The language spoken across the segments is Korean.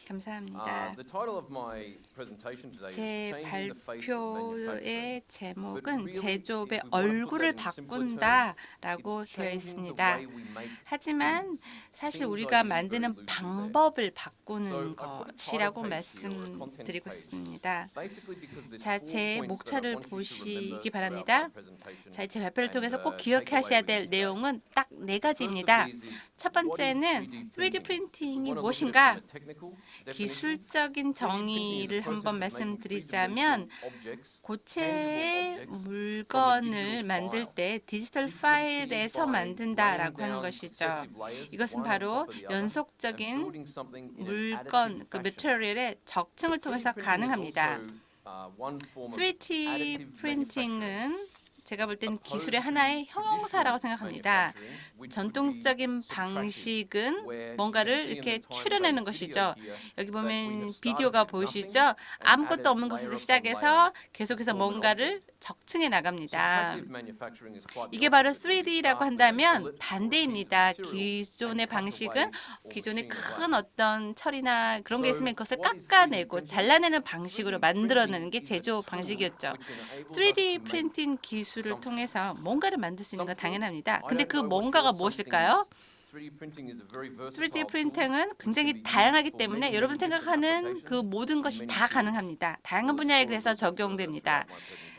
감사합니다. 제 발표의 제목은 제조업의 얼굴을 바꾼다라고 되어 있습니다. 하지만 사실 우리가 만드는 방법을 바꾸는 것이라고 말씀드리고 있습니다. 자, 제 목차를 보시기 바랍니다. 자, 제 발표를 통해서 꼭 기억하셔야 될 내용은 딱 4가지입니다. 첫 번째는 3D 프린팅이 무엇인가? 기술적인 정의를 한번 말씀드리자면 고체의 물건을 만들 때 디지털 파일에서 만든다라고 하는 것이죠. 이것은 바로 연속적인 물건, 그 매터리얼의 적층을 통해서 가능합니다. 3D 프린팅은 제가 볼 때는 기술의 하나의 형용사라고 생각합니다. 전통적인 방식은 뭔가를 이렇게 추려내는 것이죠. 여기 보면 비디오가 보이시죠? 아무것도 없는 것에서 시작해서 계속해서 뭔가를 적층해 나갑니다. 이게 바로 3D라고 한다면 반대입니다. 기존의 방식은 기존의 큰 어떤 철이나 그런 게 있으면 그것을 깎아내고 잘라내는 방식으로 만들어내는 게 제조 방식이었죠. 3D 프린팅 기술을 통해서 뭔가를 만들 수 있는 건 당연합니다. 근데 그 뭔가가 무엇일까요? 3D 프린팅은 굉장히 다양하기 때문에 여러분 생각하는 그 모든 것이 다 가능합니다. 다양한 분야에 그래서 적용됩니다.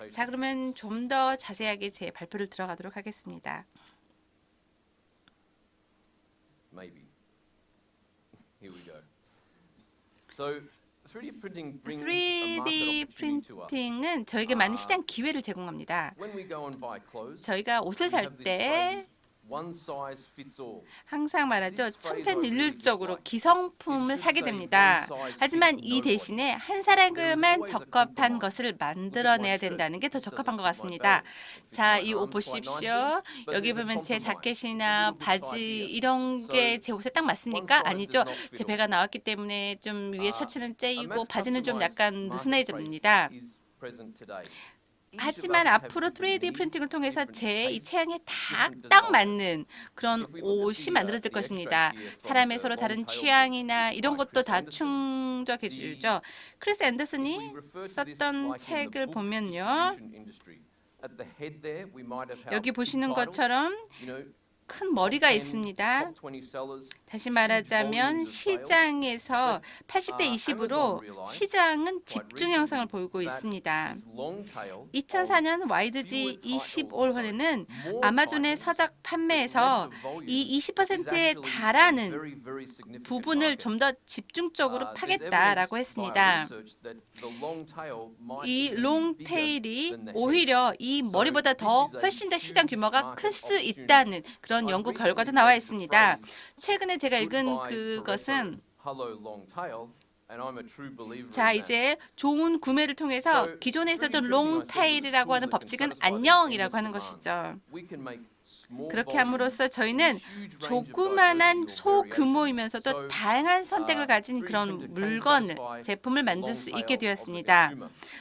자, 그러면 좀 더 자세하게 제 발표를 들어가도록 하겠습니다. 3D 프린팅은 저에게 많은 시장 기회를 제공합니다. 저희가 옷을 살 때 항상 말하죠. 천편일률적으로 기성품을 사게 됩니다. 하지만 이 대신에 한 사람에게만 적합한 것을 만들어내야 된다는 게 더 적합한 것 같습니다. 자, 이 옷 보십시오. 여기 보면 제 자켓이나 바지 이런 게 제 옷에 딱 맞습니까? 아니죠. 제 배가 나왔기 때문에 좀 위에 셔츠는 째이고 바지는 좀 약간 느슨해집니다. 하지만 앞으로 3D 프린팅을 통해서 제 이 체형에 딱 맞는 그런 옷이 만들어질 것입니다. 사람의 서로 다른 취향이나 이런 것도 다 충족해 주죠. 크리스 앤더슨이 썼던 책을 보면요. 여기 보시는 것처럼 큰 머리가 있습니다. 다시 말하자면 시장에서 80대 20으로 시장은 집중 형상을 보이고 있습니다. 2004년 YDG 25회는 아마존의 서적 판매에서 이 20%에 달하는 부분을 좀 더 집중적으로 파겠다라고 했습니다. 이 롱테일이 오히려 이 머리보다 훨씬 더 시장 규모가 클 수 있다는 그런 연구 결과도 나와 있습니다. 최근에 제가 읽은 그것은 자, 이제 좋은 구매를 통해서 기존에 있었던 롱테일이라고 하는 법칙은 안녕이라고 하는 것이죠. 그렇게 함으로써 저희는 조그만한 소규모이면서도 다양한 선택을 가진 그런 물건을, 제품을 만들 수 있게 되었습니다.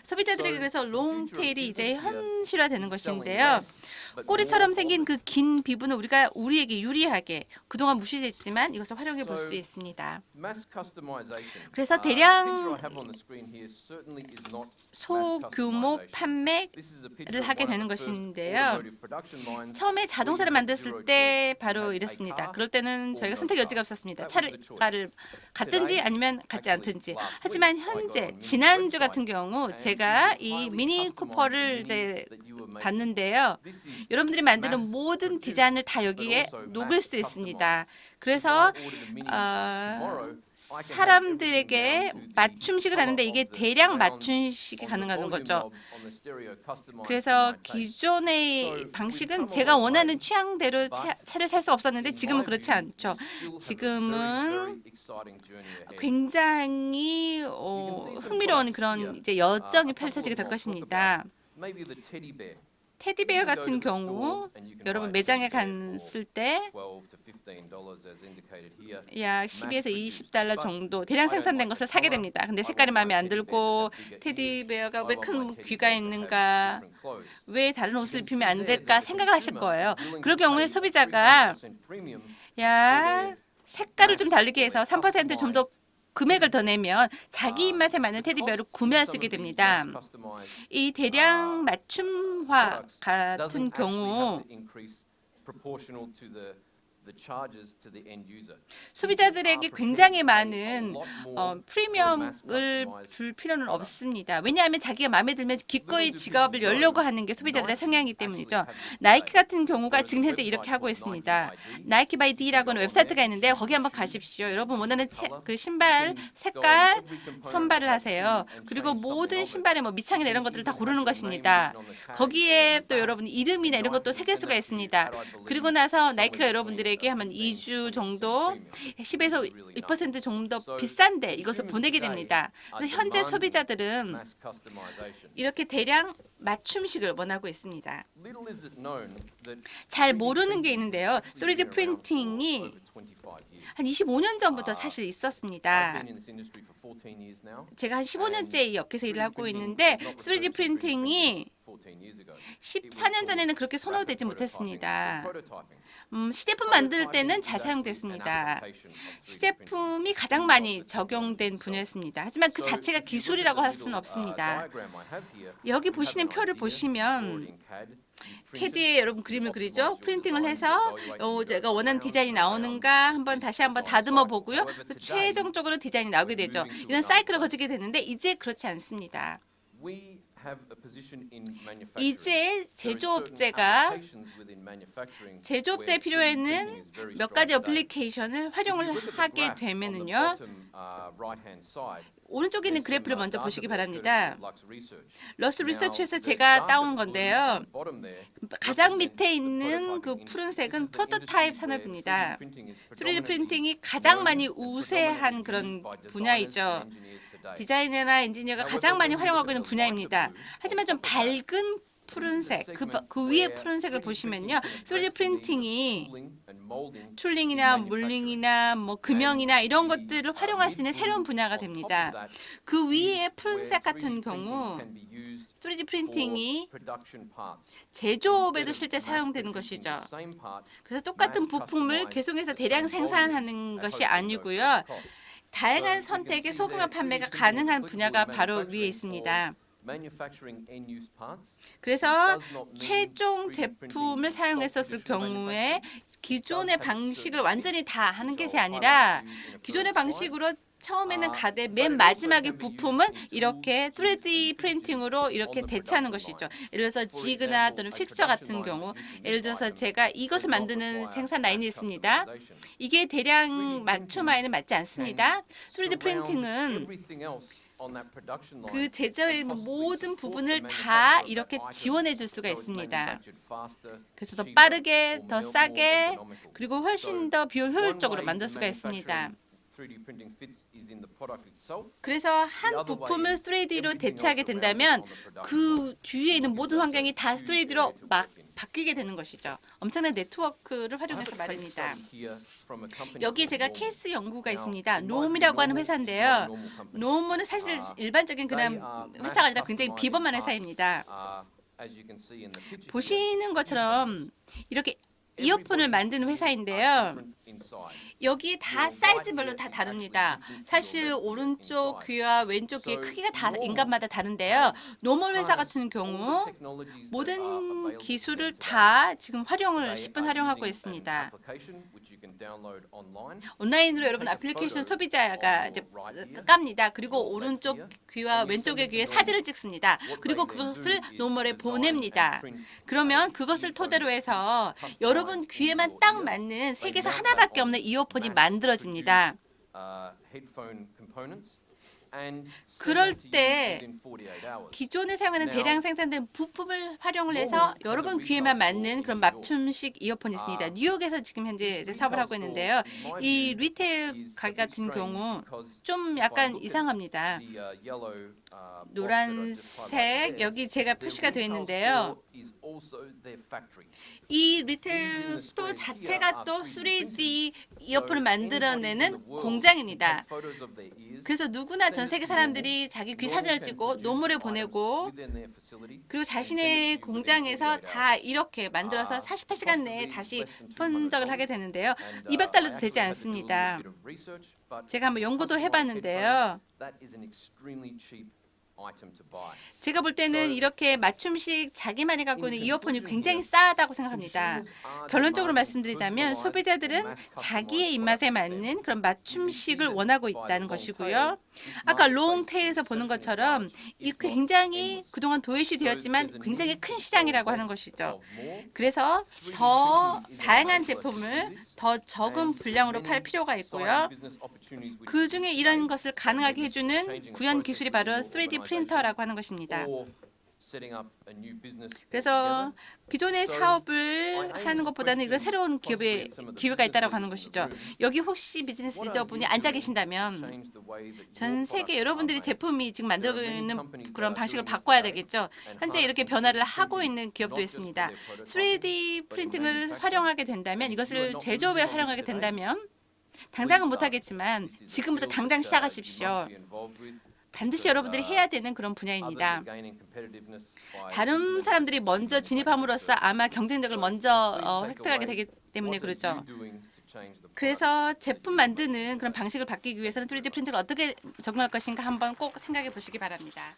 소비자들에게 그래서 롱테일이 이제 현실화되는 것인데요. 꼬리처럼 생긴 그 긴 비브는 우리에게 유리하게 그동안 무시했지만 이것을 활용해 볼 수 있습니다. 그래서 대량 소규모 판매를 하게 되는 것인데요. 처음에 자동차를 만들었을 때 바로 이랬습니다. 그럴 때는 저희가 선택 여지가 없었습니다. 차를 갖든지 아니면 갖지 않든지. 하지만 현재 지난주 같은 경우 제가 이 미니 쿠퍼를 이제 봤는데요. 여러분들이 만드는 모든 디자인을 다 여기에 녹일 수 있습니다. 그래서 사람들에게 맞춤식을 하는데 이게 대량 맞춤식이 가능한 거죠. 그래서 기존의 방식은 제가 원하는 취향대로 차를 살 수 없었는데 지금은 그렇지 않죠. 지금은 굉장히 흥미로운 그런 이제 여정이 펼쳐지게 될 것입니다. 테디베어 같은 경우 여러분 매장에 갔을 때 약 12에서 20달러 정도 대량 생산된 것을 사게 됩니다. 근데 색깔이 마음에 안 들고 테디베어가 왜 큰 귀가 있는가, 왜 다른 옷을 입히면 안 될까 생각을 하실 거예요. 그럴 경우에 소비자가 색깔을 좀 다르게 해서 3% 좀 더 금액을 더 내면 자기 입맛에 맞는 테디베어를 구매할 수 있게 됩니다. 이 대량 맞춤화 같은 경우 소비자들에게 굉장히 많은 프리미엄을 줄 필요는 없습니다. 왜냐하면 자기가 마음에 들면 기꺼이 지갑을 열려고 하는 게 소비자들의 성향이기 때문이죠. 나이키 같은 경우가 지금 현재 이렇게 하고 있습니다. 나이키 바이 D라고 하는 웹사이트가 있는데 거기 한번 가십시오. 여러분 원하는 그 신발 색깔 선발을 하세요. 그리고 모든 신발의 뭐 밑창이나 이런 것들을 다 고르는 것입니다. 거기에 또 여러분 이름이나 이런 것도 새길 수가 있습니다. 그리고 나서 나이키가 여러분들에게 한 2주 정도 10에서 2% 정도 비싼데 이것을 보내게 됩니다. 그래서 현재 소비자들은 이렇게 대량 맞춤식을 원하고 있습니다. 잘 모르는 게 있는데요. 3D 프린팅이 한 25년 전부터 사실 있었습니다. 제가 한 15년째 이 업계에서 일을 하고 있는데 3D 프린팅이 14년 전에는 그렇게 선호되지 못했습니다. 시제품 만들 때는 잘 사용됐습니다. 시제품이 가장 많이 적용된 분야였습니다. 하지만 그 자체가 기술이라고 할 수는 없습니다. 여기 보시는 표를 보시면 CAD에 여러분 그림을 그리죠. 프린팅을 해서 제가 원하는 디자인이 나오는가 다시 한번 다듬어 보고요. 최종적으로 디자인이 나오게 되죠. 이런 사이클을 거치게 되는데 이제 그렇지 않습니다. 이제 제조업체에 필요해 있는 몇 가지 어플리케이션을 활용을 하게 되면은요. 오른쪽에 있는 그래프를 먼저 보시기 바랍니다. 러스 리서치에서 제가 따온 건데요. 가장 밑에 있는 그 푸른색은 프로토타입 산업입니다. 3D 프린팅이 가장 많이 우세한 그런 분야이죠. 디자이너나 엔지니어가 가장 많이 활용하고 있는 분야입니다. 하지만 좀 밝은 푸른색, 그 위에 푸른색을 보시면요. 3D 프린팅이 툴링이나 몰링이나 뭐 금형이나 이런 것들을 활용할 수 있는 새로운 분야가 됩니다. 그 위에 푸른색 같은 경우 3D 프린팅이 제조업에도 실제 사용되는 것이죠. 그래서 똑같은 부품을 계속해서 대량 생산하는 것이 아니고요. 다양한 선택의 소규모 판매가 가능한 분야가 바로 위에 있습니다. 그래서 최종 제품을 사용했었을 경우에 기존의 방식을 완전히 다 하는 것이 아니라 기존의 방식으로 처음에는 가되 맨 마지막의 부품은 이렇게 3D 프린팅으로 이렇게 대체하는 것이죠. 예를 들어서 지그나 또는 픽처 같은 경우 예를 들어서 제가 이것을 만드는 생산 라인이 있습니다. 이게 대량 맞춤화에는 맞지 않습니다. 3D 프린팅은 그 제조의 모든 부분을 다 이렇게 지원해 줄 수가 있습니다. 그래서 더 빠르게, 더 싸게, 그리고 훨씬 더 비효율적으로 만들 수가 있습니다. 그래서 한 부품을 3D로 대체하게 된다면 그 뒤에 있는 모든 환경이 다 3D로 막 바뀌게 되는 것이죠. 엄청난 네트워크를 활용해서 말입니다. 여기에 제가 케이스 연구가 있습니다. 노움이라고 하는 회사인데요. 노움은 사실 일반적인 그냥 회사가 아니라 굉장히 비범한 회사입니다. 보시는 것처럼 이렇게 이어폰을 만드는 회사인데요. 여기 다 사이즈별로 다 다릅니다. 사실 오른쪽 귀와 왼쪽 귀의 크기가 다 인간마다 다른데요. 노멀 회사 같은 경우 모든 기술을 다 지금 10분 활용하고 있습니다. 온라인으로 여러분 애플리케이션 소비자가 이제 깝니다. 그리고 오른쪽 귀와 왼쪽의 귀에 사진을 찍습니다. 그리고 그것을 노멀에 보냅니다. 그러면 그것을 토대로 해서 여러분 귀에만 딱 맞는 세계에서 하나밖에 없는 이어폰이 만들어집니다. 그럴 때 기존에 사용하는 대량 생산된 부품을 활용을 해서 여러분 귀에만 맞는 그런 맞춤식 이어폰이 있습니다. 뉴욕에서 지금 현재 사업을 하고 있는데요. 이 리테일 가게 같은 경우 좀 약간 이상합니다. 노란색 여기 제가 표시가 되어 있는데요. 이 리테일 스토어 자체가 또 3D 이어폰을 만들어내는 공장입니다. 그래서 누구나 전 세계 사람들이 자기 귀 사진을 찍고 노물에 보내고 그리고 자신의 공장에서 다 이렇게 만들어서 48시간 내에 다시 편적을 하게 되는데요. $200도 되지 않습니다. 제가 한번 연구도 해봤는데요. 제가 볼 때는 이렇게 맞춤식 자기만이 갖고 있는 이어폰이 굉장히 싸다고 생각합니다. 결론적으로 말씀드리자면 소비자들은 자기의 입맛에 맞는 그런 맞춤식을 원하고 있다는 것이고요. 아까 롱테일에서 보는 것처럼 이렇게 굉장히 그동안 도외시 되었지만 굉장히 큰 시장이라고 하는 것이죠. 그래서 더 다양한 제품을 더 적은 분량으로 팔 필요가 있고요. 그 중에 이런 것을 가능하게 해주는 구현 기술이 바로 3D 프린터라고 하는 것입니다. 그래서 기존의 사업을 하는 것보다는 이런 새로운 기업의 기회가 있다고 하는 것이죠. 여기 혹시 비즈니스 리더분이 앉아 계신다면 전 세계 여러분들이 제품이 지금 만들고 있는 그런 방식을 바꿔야 되겠죠. 현재 이렇게 변화를 하고 있는 기업도 있습니다. 3D 프린팅을 활용하게 된다면 이것을 제조업에 활용하게 된다면 당장은 못하겠지만 지금부터 당장 시작하십시오. 반드시 여러분들이 해야 되는 그런 분야입니다. 다른 사람들이 먼저 진입함으로써 아마 경쟁력을 먼저 획득하게 되기 때문에 그렇죠. 그래서 제품 만드는 그런 방식을 바뀌기 위해서는 3D 프린트를 어떻게 적용할 것인가 한번 꼭 생각해 보시기 바랍니다.